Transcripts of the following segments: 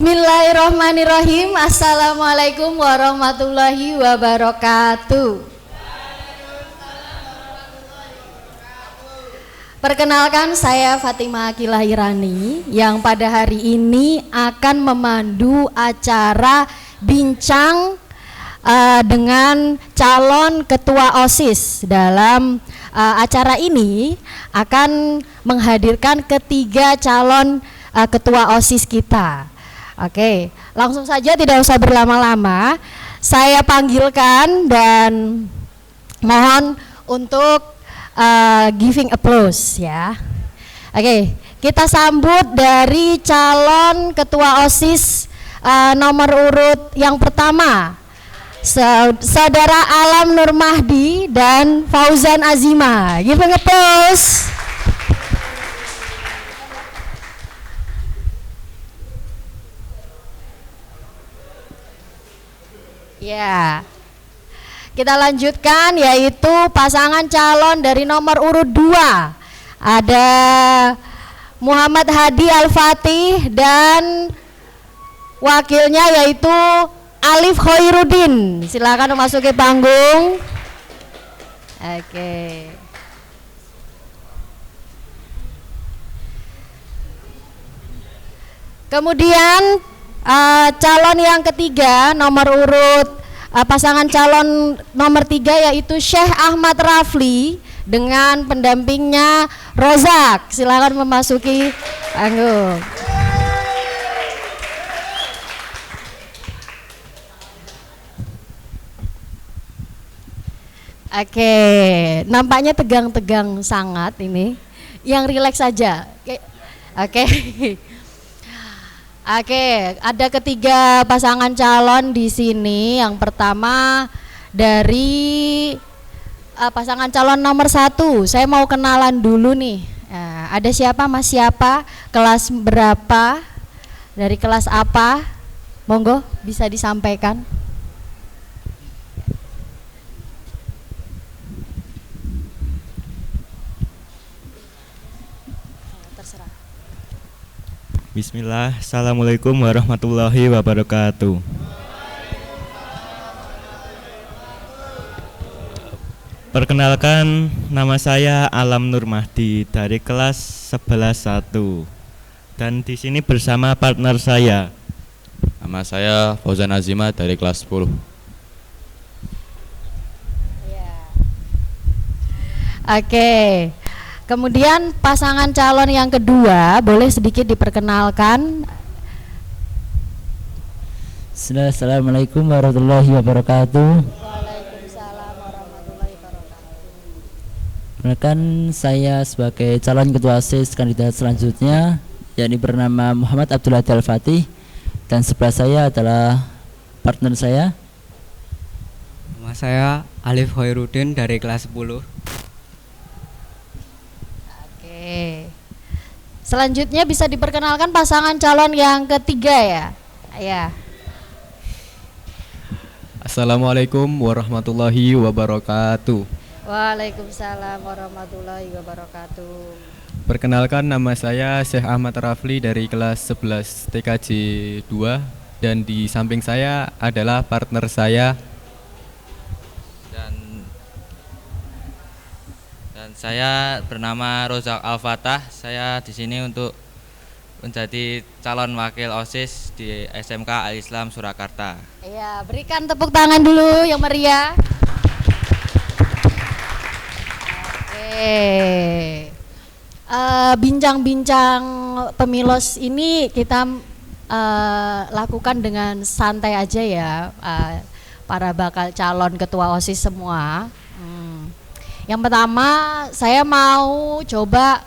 Bismillahirrahmanirrahim. Assalamualaikum warahmatullahi wabarakatuh. Perkenalkan, saya Fatimah Akilah Irani yang pada hari ini akan memandu acara bincang dengan calon ketua OSIS. Dalam acara ini akan menghadirkan ketiga calon ketua OSIS kita. Oke, langsung saja tidak usah berlama-lama. Saya panggilkan dan mohon untuk giving applause ya. Oke, kita sambut dari calon ketua OSIS nomor urut yang pertama, Saudara Alam Nur Mahdi dan Fauzan Azima. Giving applause. Ya, kita lanjutkan yaitu pasangan calon dari nomor urut 2. Ada Muhammad Hadi Al-Fatih dan wakilnya yaitu Alif Khairuddin. Silakan memasuki panggung. Oke. Kemudian calon yang ketiga nomor urut pasangan calon nomor 3 yaitu Syekh Ahmad Rafli dengan pendampingnya Rozak. Silakan memasuki panggung. Oke, nampaknya tegang-tegang sangat ini. Yang rileks saja. Oke. Oke, ada ketiga pasangan calon di sini. Yang pertama dari pasangan calon nomor 1. Saya mau kenalan dulu nih. Ada siapa, Mas siapa? Kelas berapa? Dari kelas apa? Monggo bisa disampaikan. Bismillah, Assalamualaikum warahmatullahi wabarakatuh. Perkenalkan, nama saya Alam Nur Mahdi dari kelas 11-1 dan di sini bersama partner saya. Nama saya Fauzan Azima dari kelas 10. Oke. Kemudian pasangan calon yang kedua, boleh sedikit diperkenalkan. Assalamualaikum warahmatullahi wabarakatuh. Waalaikumsalam warahmatullahi wabarakatuh. Perkenalkan, saya sebagai calon ketua OSIS kandidat selanjutnya, yakni bernama Muhammad Abdullah Al-Fatih, dan sebelah saya adalah partner saya. Nama saya Alif Khairuddin dari kelas 10. Selanjutnya bisa diperkenalkan pasangan calon yang ketiga ya. Ya. Assalamualaikum warahmatullahi wabarakatuh. Waalaikumsalam warahmatullahi wabarakatuh. Perkenalkan, nama saya Syekh Ahmad Rafli dari kelas 11 TKJ 2 dan di samping saya adalah partner saya dan saya bernama Rozak Al-Fatah. Saya di sini untuk menjadi calon wakil OSIS di SMK Al-Islam Surakarta. Iya, berikan tepuk tangan dulu yang meriah. Oke. Bincang-bincang pemilos ini kita lakukan dengan santai aja ya, para bakal calon ketua OSIS semua. Yang pertama saya mau coba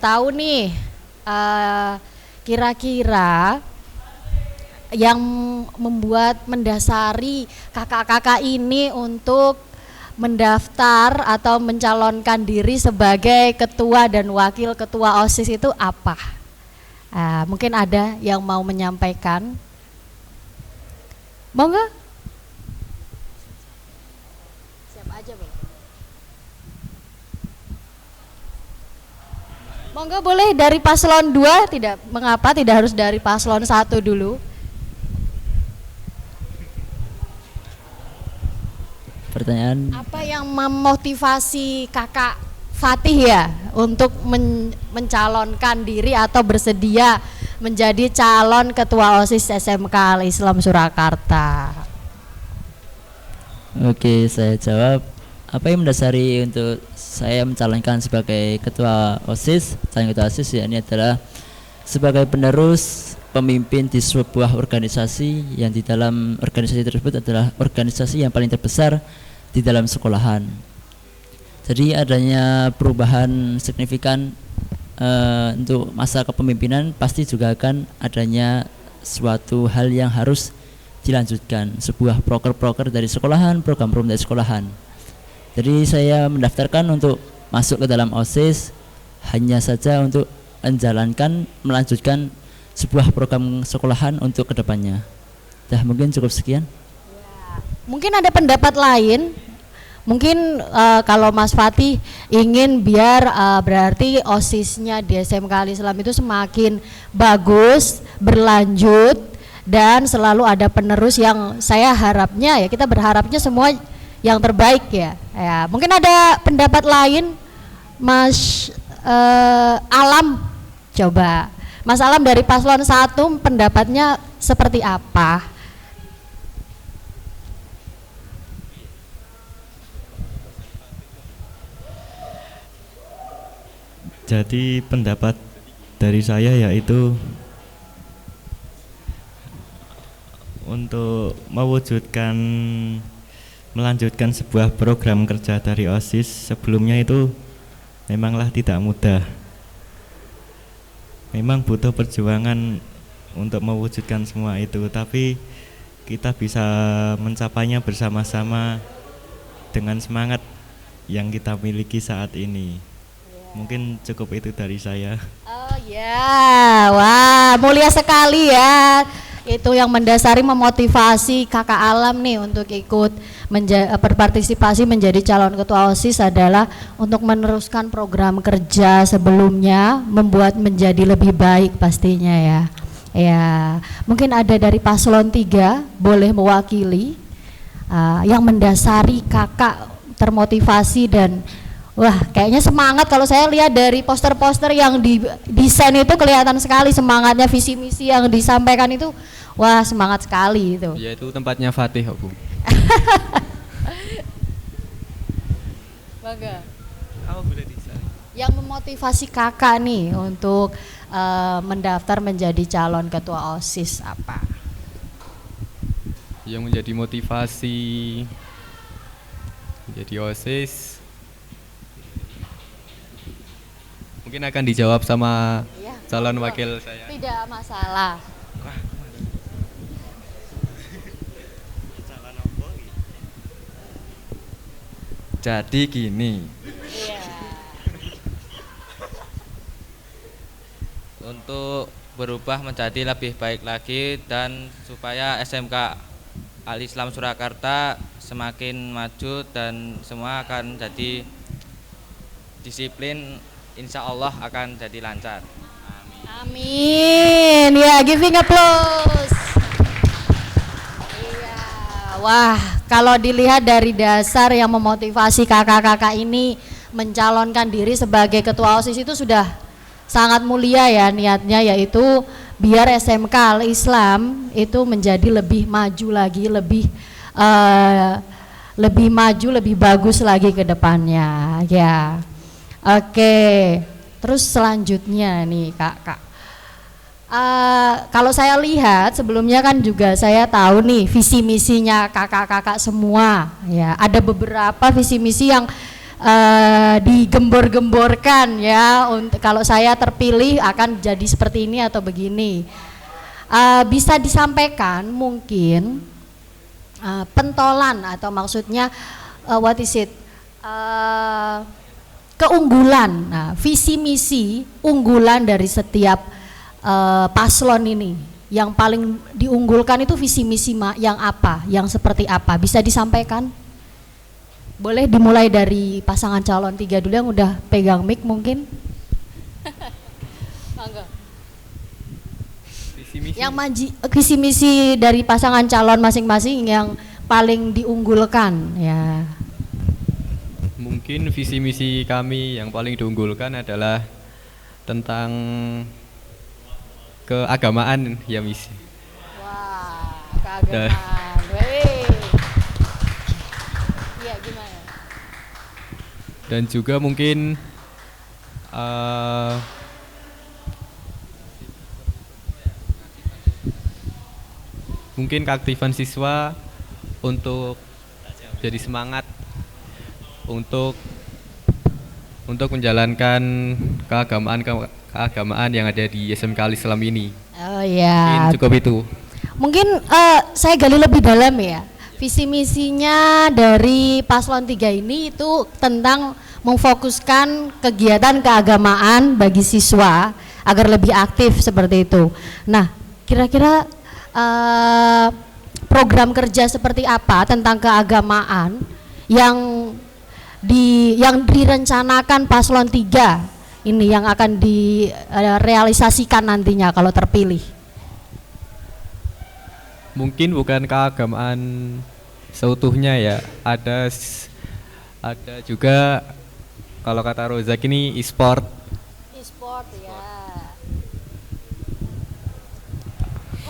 tahu nih, kira-kira yang membuat mendasari kakak-kakak ini untuk mendaftar atau mencalonkan diri sebagai ketua dan wakil ketua OSIS itu apa? Mungkin ada yang mau menyampaikan. Monggo. Siapa aja, Bang? Monggo boleh dari paslon 2, tidak mengapa tidak harus dari paslon 1 dulu. Pertanyaan Apa yang memotivasi Kakak Fatih ya untuk mencalonkan diri atau bersedia menjadi calon ketua OSIS SMK Al-Islam Surakarta? Oke, saya jawab. Apa yang mendasari untuk saya mencalonkan sebagai ketua OSIS? Calon ketua OSIS ya, ini adalah sebagai penerus pemimpin di sebuah organisasi yang di dalam organisasi tersebut adalah organisasi yang paling terbesar di dalam sekolahan. Jadi adanya perubahan signifikan untuk masa kepemimpinan, pasti juga akan adanya suatu hal yang harus dilanjutkan, sebuah proker-proker dari sekolahan, program-program dari sekolahan. Jadi saya mendaftarkan untuk masuk ke dalam OSIS hanya saja untuk melanjutkan sebuah program sekolahan untuk kedepannya. Dah, mungkin cukup sekian. Mungkin ada pendapat lain. Mungkin kalau Mas Fatih ingin biar berarti OSISnya di SMK Al-Islam itu semakin bagus, berlanjut, dan selalu ada penerus yang saya harapnya ya, kita berharapnya semua yang terbaik ya. Ya, mungkin ada pendapat lain, Mas Alam, coba Mas Alam dari paslon 1 pendapatnya seperti apa? Jadi pendapat dari saya yaitu untuk melanjutkan sebuah program kerja dari OSIS sebelumnya itu memanglah tidak mudah. Memang butuh perjuangan untuk mewujudkan semua itu, tapi kita bisa mencapainya bersama-sama dengan semangat yang kita miliki saat ini. Mungkin cukup itu dari saya. Oh ya, wah mulia sekali ya. Itu yang mendasari memotivasi Kakak Alam nih untuk ikut berpartisipasi menjadi calon ketua OSIS adalah untuk meneruskan program kerja sebelumnya, membuat menjadi lebih baik pastinya ya. Ya, mungkin ada dari paslon 3 boleh mewakili yang mendasari Kakak termotivasi dan wah, kayaknya semangat. Kalau saya lihat dari poster-poster yang didesain itu kelihatan sekali semangatnya, visi misi yang disampaikan itu, wah semangat sekali itu. Ya, itu tempatnya Fatih, Bu. Bangga. Yang memotivasi Kakak nih untuk mendaftar menjadi calon ketua OSIS apa? Yang menjadi motivasi menjadi OSIS mungkin akan dijawab sama calon wakil saya. Tidak masalah. Jadi gini, untuk berubah menjadi lebih baik lagi dan supaya SMK Al-Islam Surakarta semakin maju dan semua akan jadi disiplin, insya Allah akan jadi lancar. Amin. Ya, giving applause. Iya. Wah, kalau dilihat dari dasar yang memotivasi kakak-kakak ini mencalonkan diri sebagai ketua OSIS itu sudah sangat mulia ya niatnya, yaitu biar SMK Al-Islam itu menjadi lebih maju lagi, lebih maju, lebih bagus lagi ke depannya ya. Oke, terus selanjutnya nih Kak. Kalau saya lihat sebelumnya kan juga saya tahu nih visi misinya kakak-kakak semua ya. Ada beberapa visi misi yang digembor-gemborkan ya. Untuk kalau saya terpilih akan jadi seperti ini atau begini. Bisa disampaikan mungkin pentolan atau maksudnya what is it? Keunggulan, visi misi unggulan dari setiap paslon ini, yang paling diunggulkan itu visi misi yang apa, yang seperti apa, bisa disampaikan? Boleh dimulai dari pasangan calon 3 dulu yang udah pegang mic mungkin. Mangga. Visi misi. Yang visi misi dari pasangan calon masing-masing yang paling diunggulkan ya. Mungkin visi misi kami yang paling diunggulkan adalah tentang keagamaan ya misi. Wah, keagamaan. Wey. Iya, gimana? Dan juga mungkin mungkin keaktifan siswa untuk jadi semangat untuk menjalankan keagamaan yang ada di SMK Al-Islam ini. Oh ya. Mungkin cukup itu. Mungkin saya gali lebih dalam ya. Visi misinya dari paslon 3 ini itu tentang memfokuskan kegiatan keagamaan bagi siswa agar lebih aktif seperti itu. Nah, kira-kira program kerja seperti apa tentang keagamaan yang direncanakan paslon 3 ini yang akan direalisasikan nantinya kalau terpilih? Mungkin bukan keagamaan seutuhnya ya, ada juga kalau kata Rozak ini e-sport. E-sport ya.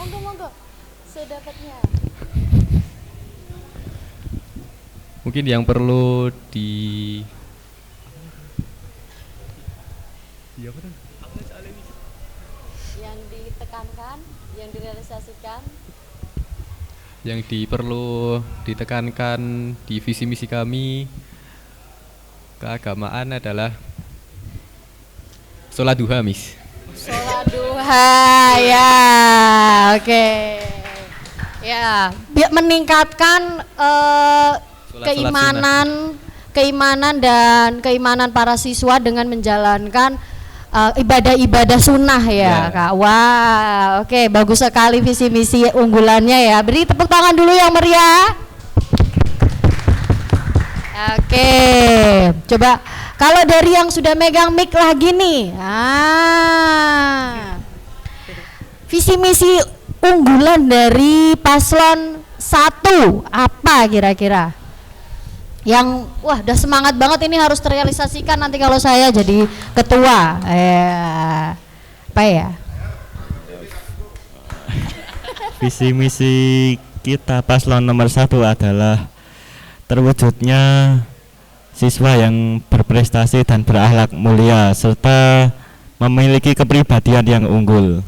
Monggo sedapatnya. Mungkin yang perlu yang ditekankan, yang direalisasikan, yang perlu ditekankan di visi misi kami keagamaan adalah sholat duha, Miss. sholat duha ya, oke. Ya, biar meningkatkan keimanan para siswa dengan menjalankan ibadah-ibadah sunnah ya, Kak. Wah, oke, bagus sekali visi misi unggulannya ya. Beri tepuk tangan dulu yang meriah. Oke, coba kalau dari yang sudah megang mic lagi nih, visi misi unggulan dari paslon 1 apa kira-kira? Yang wah udah semangat banget ini harus terrealisasikan nanti kalau saya jadi ketua. Apa ya? Visi misi kita paslon nomor 1 adalah terwujudnya siswa yang berprestasi dan berakhlak mulia serta memiliki kepribadian yang unggul.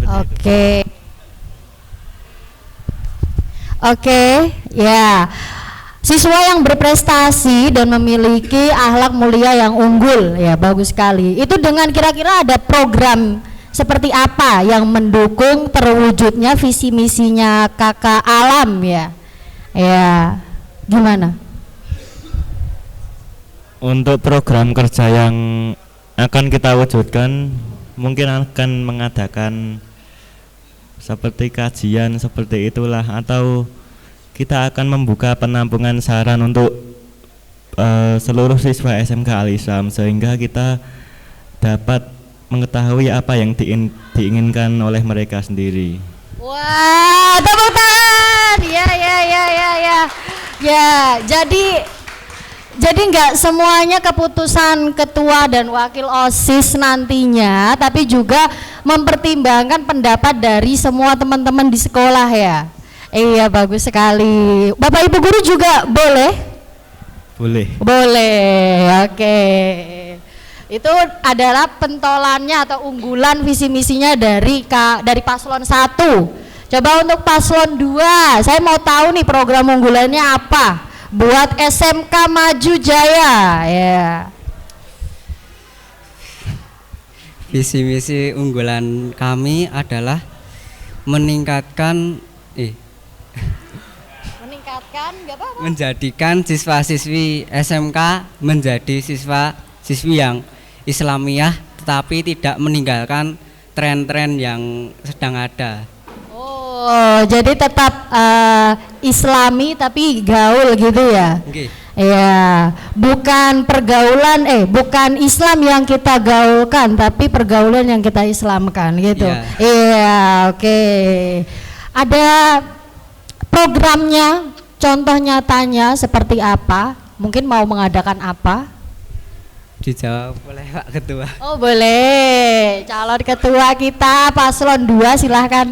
Oke, ya. Siswa yang berprestasi dan memiliki akhlak mulia yang unggul, ya bagus sekali. Itu dengan kira-kira ada program seperti apa yang mendukung terwujudnya visi misinya Kakak Alam ya? Ya, gimana? Untuk program kerja yang akan kita wujudkan, mungkin akan mengadakan seperti kajian seperti itulah, atau kita akan membuka penampungan saran untuk seluruh siswa SMK Al-Islam sehingga kita dapat mengetahui apa yang diinginkan oleh mereka sendiri. Wah, tepuk tangan. Ya, jadi nggak semuanya keputusan ketua dan wakil OSIS nantinya, tapi juga mempertimbangkan pendapat dari semua teman-teman di sekolah ya. Iya, bagus sekali. Bapak Ibu guru juga boleh? Boleh, oke. Itu adalah pentolannya atau unggulan visi misinya dari paslon 1. Coba untuk paslon 2, saya mau tahu nih program unggulannya apa buat SMK Maju Jaya ya. Visi misi unggulan kami adalah meningkatkan menjadikan siswa-siswi SMK menjadi siswa-siswi yang Islamiyah tetapi tidak meninggalkan tren-tren yang sedang ada. Oh, jadi tetap Islami tapi gaul gitu ya? Okay. Ya, bukan pergaulan, bukan Islam yang kita gaulkan, tapi pergaulan yang kita Islamkan, gitu. Iya, oke. Ada programnya, contoh nyatanya seperti apa? Mungkin mau mengadakan apa? Dijawab oleh Pak Ketua. Oh boleh, calon ketua kita paslon 2 silahkan.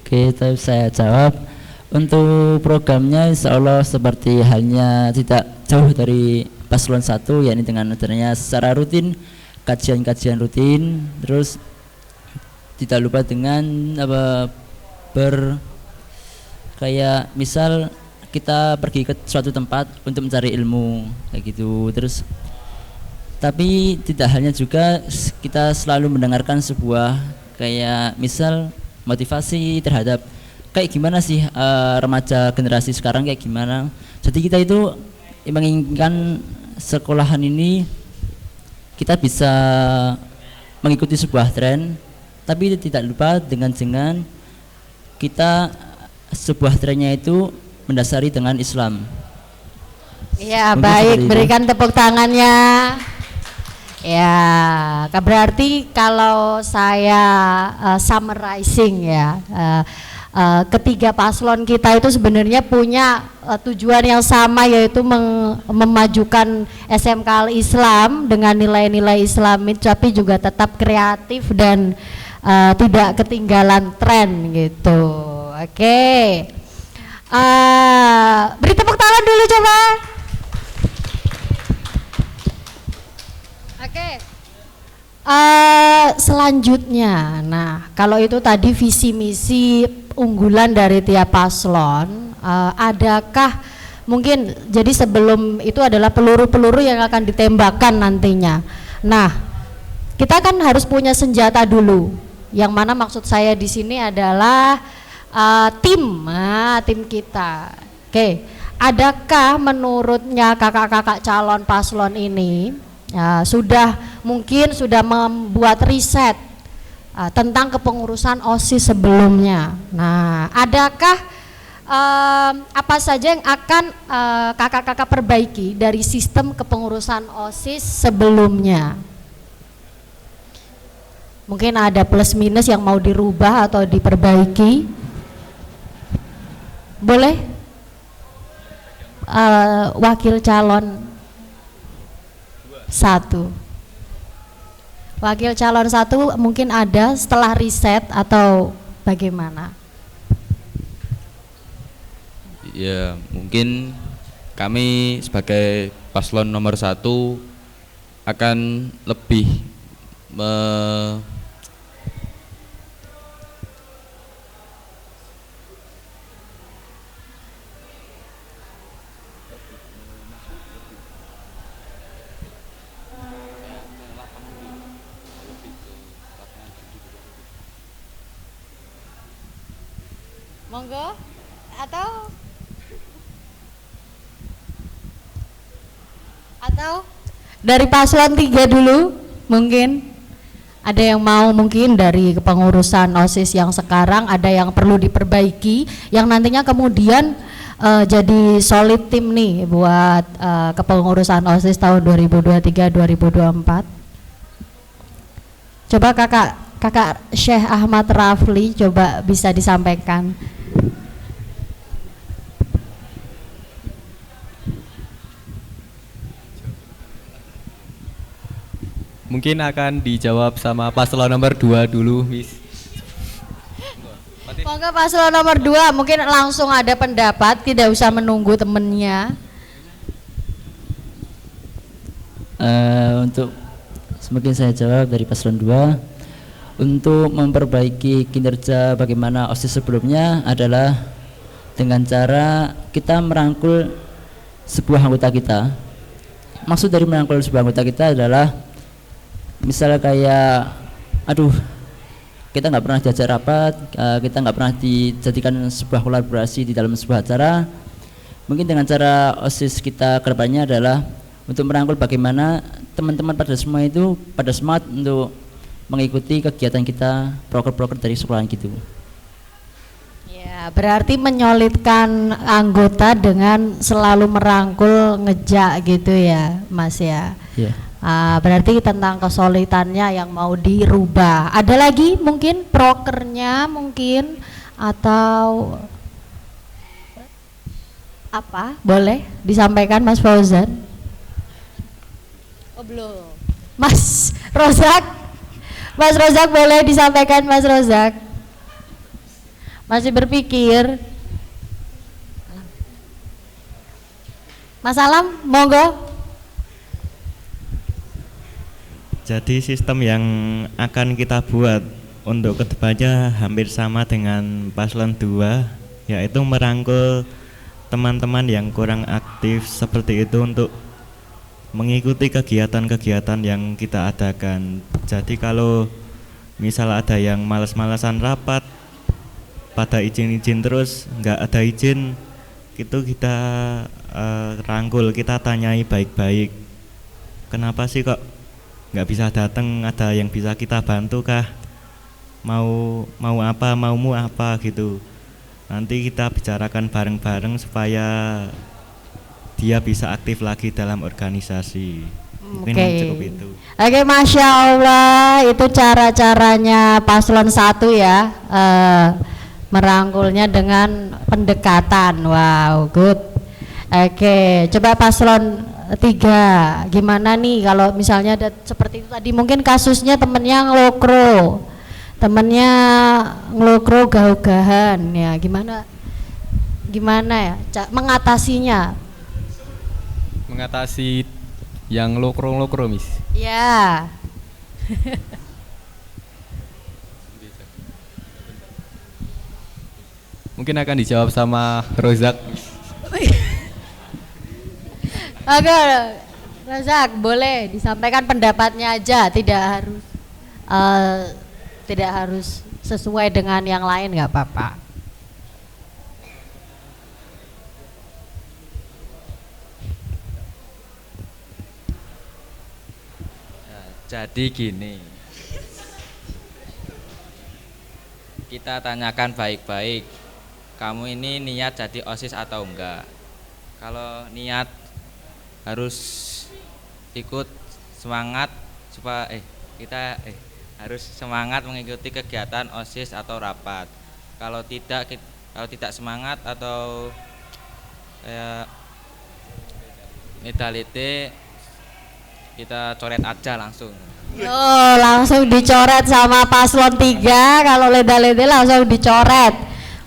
Oke, tapi saya jawab. Untuk programnya insya Allah seperti halnya tidak jauh dari paslon 1, yakni dengan adanya secara rutin kajian-kajian rutin, terus tidak lupa dengan kayak misal kita pergi ke suatu tempat untuk mencari ilmu kayak gitu. Terus tapi tidak hanya juga kita selalu mendengarkan sebuah kayak misal motivasi terhadap kayak gimana sih remaja generasi sekarang kayak gimana. Jadi kita itu menginginkan sekolahan ini kita bisa mengikuti sebuah tren, tapi tidak lupa dengan kita sebuah trennya itu mendasari dengan Islam. Iya, Mungkin baik, seperti berikan tepuk tangannya. Ya, berarti kalau saya summarizing ya, ketiga paslon kita itu sebenarnya punya tujuan yang sama, yaitu memajukan SMK Al-Islam dengan nilai-nilai Islamit, tapi juga tetap kreatif dan tidak ketinggalan tren gitu. Oke. Beri tepuk tangan dulu coba. Oke. Selanjutnya, nah kalau itu tadi visi misi unggulan dari tiap paslon, adakah mungkin jadi sebelum itu adalah peluru-peluru yang akan ditembakkan nantinya. Nah, kita kan harus punya senjata dulu. Yang mana maksud saya di sini adalah tim kita. Oke, adakah menurutnya kakak-kakak calon paslon ini sudah membuat riset tentang kepengurusan OSIS sebelumnya? Nah, adakah apa saja yang akan kakak-kakak perbaiki dari sistem kepengurusan OSIS sebelumnya? Mungkin ada plus minus yang mau dirubah atau diperbaiki. Boleh? Wakil calon 1. Wakil calon 1 mungkin ada setelah riset atau bagaimana? Ya, mungkin kami sebagai paslon nomor 1 akan lebih Monggo atau dari paslon 3 dulu mungkin ada yang mau, mungkin dari kepengurusan OSIS yang sekarang ada yang perlu diperbaiki yang nantinya kemudian jadi solid tim nih buat kepengurusan OSIS tahun 2023-2024. Coba kakak Syekh Ahmad Rafli coba bisa disampaikan. Mungkin akan dijawab sama paslon nomor 2 dulu, Miss. Monggo paslon nomor 2 mungkin langsung ada pendapat, tidak usah menunggu temennya. Untuk mungkin saya jawab dari paslon 2, untuk memperbaiki kinerja bagaimana OSIS sebelumnya adalah dengan cara kita merangkul sebuah anggota kita. Maksud dari merangkul sebuah anggota kita adalah misalnya kayak kita nggak pernah diajak rapat, kita nggak pernah dijadikan sebuah kolaborasi di dalam sebuah acara. Mungkin dengan cara OSIS kita kedepannya adalah untuk merangkul bagaimana teman-teman pada semua itu pada semangat untuk mengikuti kegiatan kita, proker-proker dari sekolahan gitu. Ya, Ya, berarti menyolidkan anggota dengan selalu merangkul, ngejak gitu ya, Mas ya. Ya. Berarti tentang kesulitannya yang mau dirubah. Ada lagi mungkin prokernya mungkin atau apa? Boleh disampaikan Mas Fauzan? Oh belum. Mas Rozak. Mas Rozak boleh disampaikan Mas Rozak? Masih berpikir? Mas Alam, monggo. Jadi sistem yang akan kita buat untuk kedepannya hampir sama dengan paslon 2, yaitu merangkul teman-teman yang kurang aktif seperti itu untuk mengikuti kegiatan-kegiatan yang kita adakan. Jadi kalau misal ada yang malas-malasan rapat, pada izin-izin terus nggak ada izin, itu kita rangkul, kita tanyai baik-baik, kenapa sih kok nggak bisa datang, ada yang bisa kita bantu kah, mau apa, maumu apa gitu. Nanti kita bicarakan bareng-bareng supaya dia bisa aktif lagi dalam organisasi. Mungkin cukup itu. Oke, Masya Allah, itu cara-caranya paslon 1 ya, merangkulnya dengan pendekatan. Wow, good. Oke, coba paslon 3, gimana nih kalau misalnya ada seperti itu tadi, mungkin kasusnya temennya ngelokro gah-gahan ya, gimana ya mengatasinya? Mengatasi yang lokro Miss. Ya. Mungkin akan dijawab sama Rozak. Oke, Razak boleh disampaikan pendapatnya aja, tidak harus sesuai dengan yang lain, nggak apa-apa. Jadi gini, kita tanyakan baik-baik, kamu ini niat jadi OSIS atau enggak? Kalau niat harus ikut semangat supaya kita harus semangat mengikuti kegiatan OSIS atau rapat. Kalau tidak semangat atau kayak medalite, kita coret aja langsung. Langsung dicoret sama paslon 3, kalau leda-leda langsung dicoret.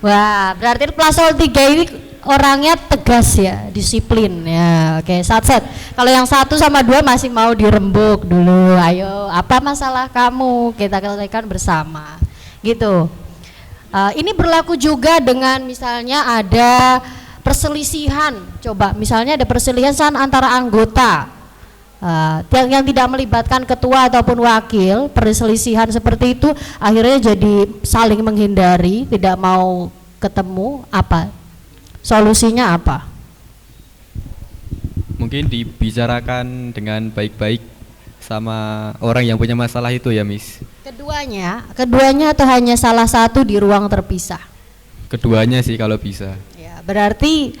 Wah, berarti paslon 3 ini orangnya tegas ya, disiplin ya. Oke, satset. Kalau yang 1 sama 2 masih mau dirembuk dulu. Ayo, apa masalah kamu? Kita selesaikan bersama. Gitu. Ini berlaku juga dengan misalnya ada perselisihan. Coba misalnya ada perselisihan antara anggota yang tidak melibatkan ketua ataupun wakil, perselisihan seperti itu akhirnya jadi saling menghindari, tidak mau ketemu. Apa solusinya apa? Mungkin dibicarakan dengan baik-baik sama orang yang punya masalah itu ya, Miss. Keduanya atau hanya salah satu di ruang terpisah? Keduanya sih kalau bisa. Ya, berarti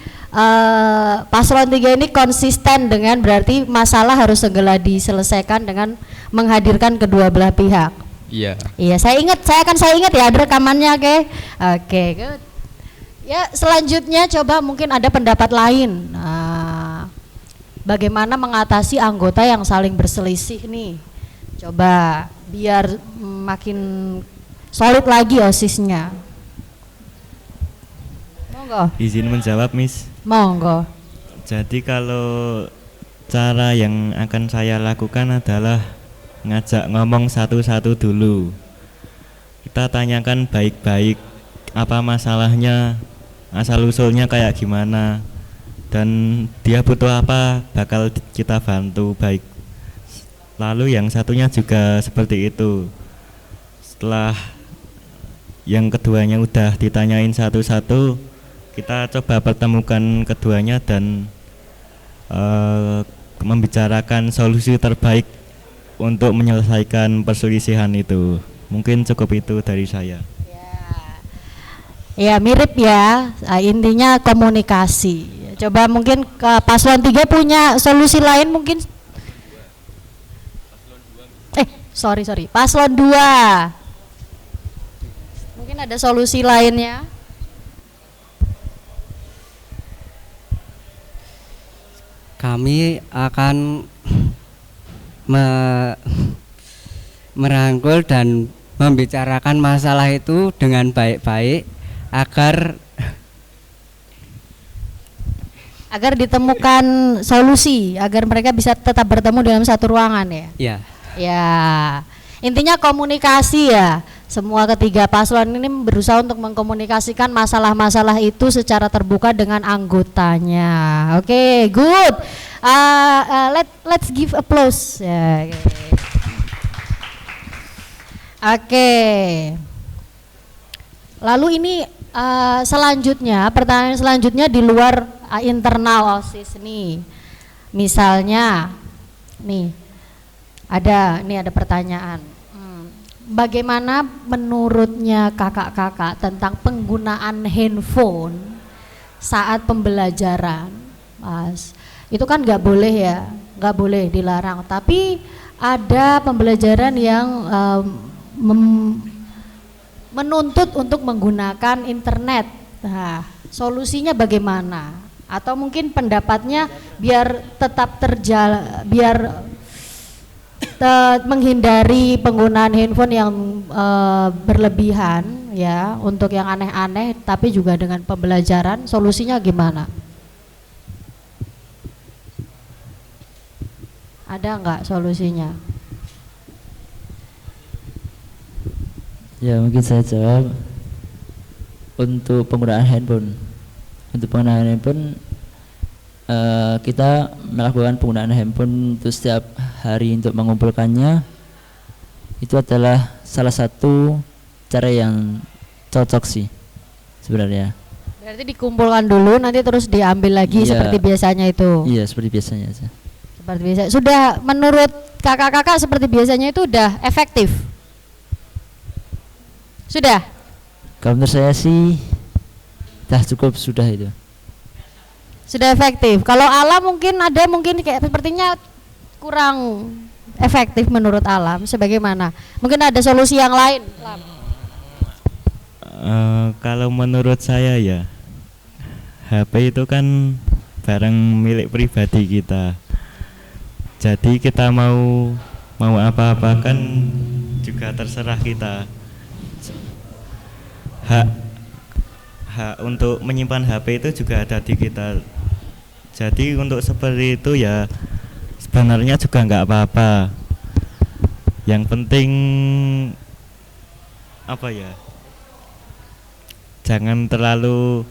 paslon 3 ini konsisten dengan berarti masalah harus segera diselesaikan dengan menghadirkan kedua belah pihak. Iya. Iya, saya ingat ya, ada rekamannya, oke. Oke, good. Ya, selanjutnya coba mungkin ada pendapat lain. Bagaimana mengatasi anggota yang saling berselisih nih? Coba biar makin solid lagi OSIS-nya. Monggo. Izin menjawab, Miss. Monggo. Jadi kalau cara yang akan saya lakukan adalah ngajak ngomong satu-satu dulu. Kita tanyakan baik-baik apa masalahnya, asal usulnya kayak gimana, dan dia butuh apa, bakal kita bantu baik. Lalu yang satunya juga seperti itu. Setelah yang keduanya udah ditanyain satu-satu, kita coba pertemukan keduanya dan membicarakan solusi terbaik untuk menyelesaikan perselisihan itu. Mungkin cukup itu dari saya. Ya mirip ya, intinya komunikasi. Coba mungkin ke paslon 3 punya solusi lain mungkin. Sorry, paslon 2. Mungkin ada solusi lainnya. Kami akan merangkul dan membicarakan masalah itu dengan baik-baik agar ditemukan solusi, agar mereka bisa tetap bertemu dalam satu ruangan ya. ya. Ya, intinya komunikasi ya. Semua ketiga paslon ini berusaha untuk mengkomunikasikan masalah-masalah itu secara terbuka dengan anggotanya. Oke, good. Let's give applause. Ya, Oke. Lalu ini selanjutnya, pertanyaan selanjutnya di luar internal OSIS nih. Misalnya, nih ada pertanyaan. Bagaimana menurutnya kakak-kakak tentang penggunaan handphone saat pembelajaran, Mas? Itu kan nggak boleh ya, nggak boleh, dilarang. Tapi ada pembelajaran yang menuntut untuk menggunakan internet. Nah, solusinya bagaimana? Atau mungkin pendapatnya biar tetap menghindari penggunaan handphone yang berlebihan ya, untuk yang aneh-aneh, tapi juga dengan pembelajaran, solusinya gimana? Ada nggak solusinya? Ya mungkin saya jawab. Untuk penggunaan handphone, kita melakukan penggunaan handphone untuk setiap hari untuk mengumpulkannya. Itu adalah salah satu cara yang cocok sih sebenarnya. Berarti dikumpulkan dulu, nanti terus diambil lagi seperti biasanya itu. Iya, seperti biasanya aja. Seperti biasa. Sudah menurut kakak-kakak seperti biasanya itu udah efektif? Sudah? Kalau menurut saya sih dah cukup, sudah itu. Sudah efektif. Kalau Alam mungkin kayak sepertinya kurang efektif menurut Alam. Sebagaimana? Mungkin ada solusi yang lain. Kalau menurut saya ya, HP itu kan barang milik pribadi kita. Jadi kita mau apa-apa kan juga terserah kita. Hak untuk menyimpan HP itu juga ada di kita. Jadi untuk seperti itu ya sebenarnya juga nggak apa-apa. Yang penting apa ya, jangan terlalu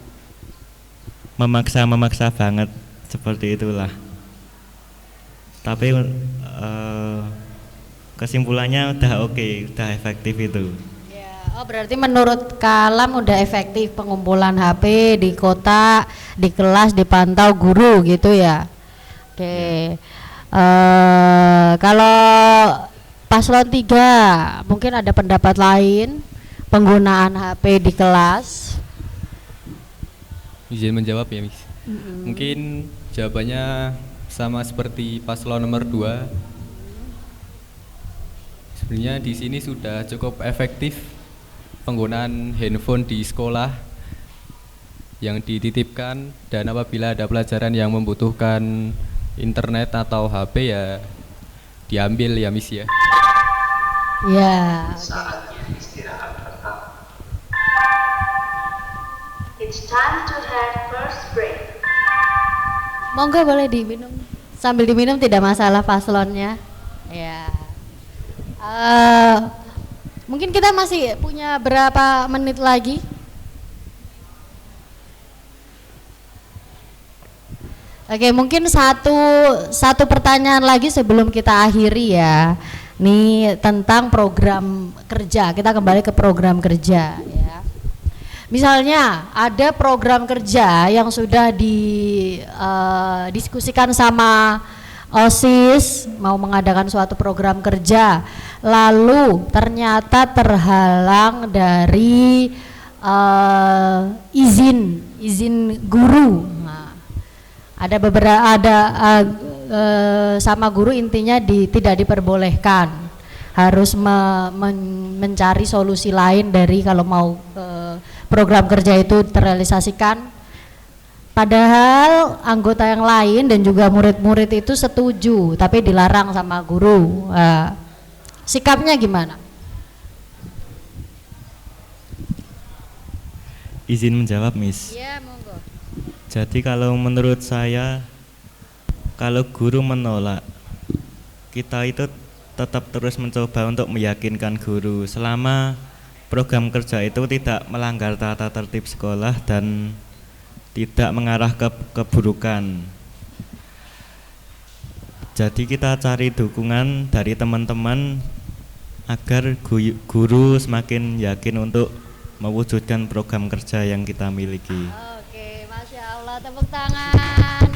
memaksa banget, seperti itulah. Tapi kesimpulannya udah oke, udah efektif itu. Oh, berarti menurut Kalam udah efektif pengumpulan HP di kota, di kelas, dipantau guru gitu ya. Oke. Kalau paslon 3 mungkin ada pendapat lain penggunaan HP di kelas. Izin menjawab ya, Miss. Mungkin jawabannya sama seperti paslon nomor 2. Sebenarnya di sini sudah cukup efektif penggunaan handphone di sekolah yang dititipkan, dan apabila ada pelajaran yang membutuhkan internet atau HP ya diambil ya, Miss ya. Ya. Saatnya istirahat tetap. It's time to have first break. Monggo boleh diminum. Sambil diminum tidak masalah paslonnya. Ya. Mungkin kita masih punya berapa menit lagi? Oke, mungkin satu pertanyaan lagi sebelum kita akhiri ya. Nih tentang program kerja. Kita kembali ke program kerja ya. Misalnya ada program kerja yang sudah didiskusikan sama OSIS mau mengadakan suatu program kerja, lalu ternyata terhalang dari izin guru. Nah, ada beberapa sama guru intinya tidak diperbolehkan, harus mencari solusi lain dari kalau mau program kerja itu terrealisasikan. Padahal anggota yang lain dan juga murid-murid itu setuju, tapi dilarang sama guru. Sikapnya gimana? Izin menjawab, Miss. Iya, monggo. Jadi kalau menurut saya, kalau guru menolak, kita itu tetap terus mencoba untuk meyakinkan guru selama program kerja itu tidak melanggar tata tertib sekolah dan tidak mengarah ke keburukan. Jadi kita cari dukungan dari teman-teman agar guru semakin yakin untuk mewujudkan program kerja yang kita miliki. Oke, Masya Allah, tepuk tangan.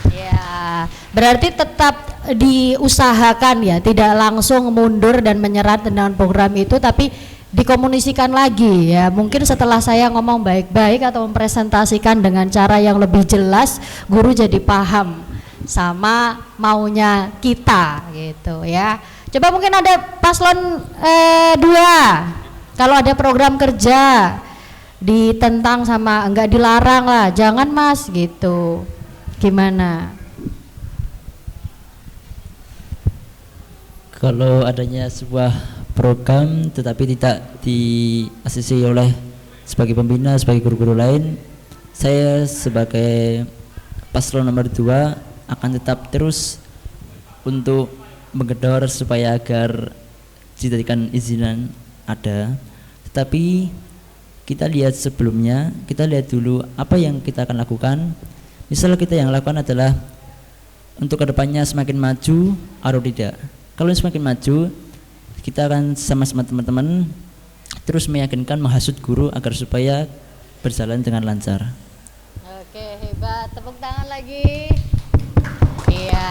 Ya, berarti tetap diusahakan ya, tidak langsung mundur dan menyerah dengan program itu, tapi dikomunikasikan lagi ya. Mungkin setelah saya ngomong baik-baik atau mempresentasikan dengan cara yang lebih jelas, guru jadi paham sama maunya kita gitu ya. Coba mungkin ada paslon 2. Kalau ada program kerja ditentang sama enggak, dilarang lah, jangan Mas gitu. Gimana? Kalau adanya sebuah program tetapi tidak diasisi oleh sebagai pembina, sebagai guru-guru lain, saya sebagai paslon nomor 2 akan tetap terus untuk menggedor supaya agar dijadikan izinan ada. Tetapi kita lihat sebelumnya, kita lihat dulu apa yang kita akan lakukan. Misalnya kita yang lakukan adalah untuk kedepannya semakin maju atau tidak. Kalau semakin maju, kita akan sama-sama teman-teman terus meyakinkan, menghasut guru agar supaya berjalan dengan lancar. Oke, hebat, tepuk tangan lagi. Iya,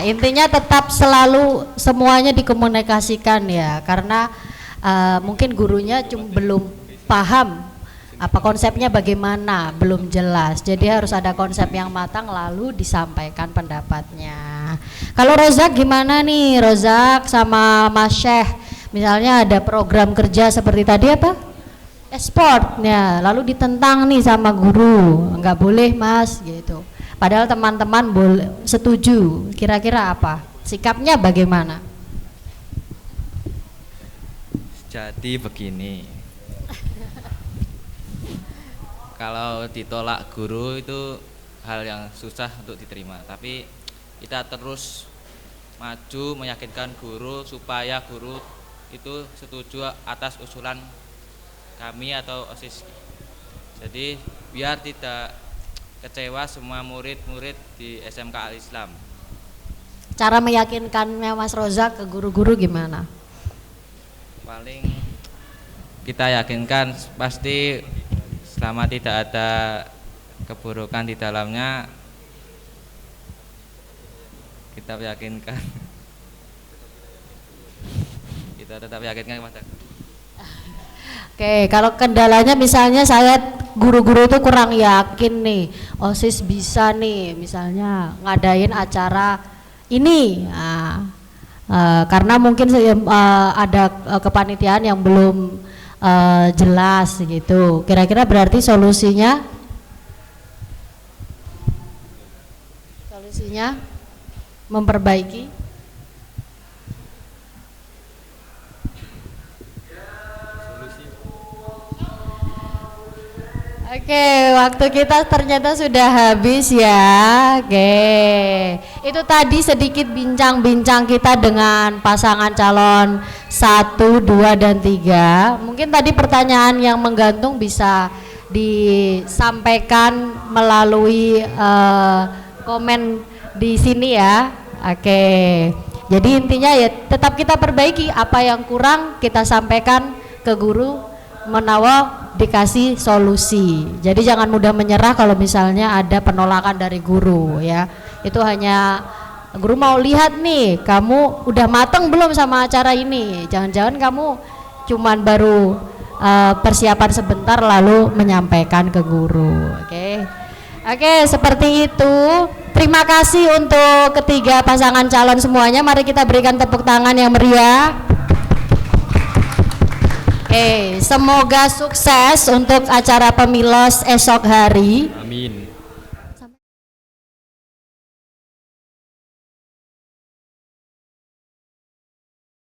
intinya tetap selalu semuanya dikomunikasikan ya, karena mungkin gurunya belum paham apa konsepnya, bagaimana belum jelas, jadi harus ada konsep yang matang lalu disampaikan pendapatnya. Kalau Rozak gimana nih, Rozak sama Mas Syekh, misalnya ada program kerja seperti tadi apa, esportnya, lalu ditentang nih sama guru, nggak boleh Mas gitu, padahal teman-teman boleh setuju, kira-kira apa sikapnya, bagaimana? Jadi begini, kalau ditolak guru itu hal yang susah untuk diterima, tapi kita terus maju meyakinkan guru supaya guru itu setuju atas usulan kami atau OSIS. Jadi biar tidak kecewa semua murid-murid di SMK Al-Islam. Cara meyakinkannya Mas Rozak ke guru-guru gimana? Paling kita yakinkan pasti selama tidak ada keburukan di dalamnya, kita yakinkan, kita tetap yakinkan Mas. Oke, kalau kendalanya misalnya saya guru-guru itu kurang yakin nih, OSIS bisa nih misalnya ngadain acara ini, karena mungkin ada kepanitiaan yang belum jelas gitu. Kira-kira berarti solusinya memperbaiki. Oke, waktu kita ternyata sudah habis ya. Oke, itu tadi sedikit bincang-bincang kita dengan pasangan calon 1, 2, dan 3. Mungkin tadi pertanyaan yang menggantung bisa disampaikan melalui komen di sini ya. Oke, jadi intinya ya tetap kita perbaiki, apa yang kurang kita sampaikan ke guru, menawa dikasih solusi. Jadi jangan mudah menyerah kalau misalnya ada penolakan dari guru ya. Itu hanya guru mau lihat nih, kamu udah mateng belum sama acara ini. Jangan-jangan kamu cuman baru persiapan sebentar lalu menyampaikan ke guru. Oke, seperti itu. Terima kasih untuk ketiga pasangan calon semuanya. Mari kita berikan tepuk tangan yang meriah. Semoga sukses untuk acara pemilos esok hari.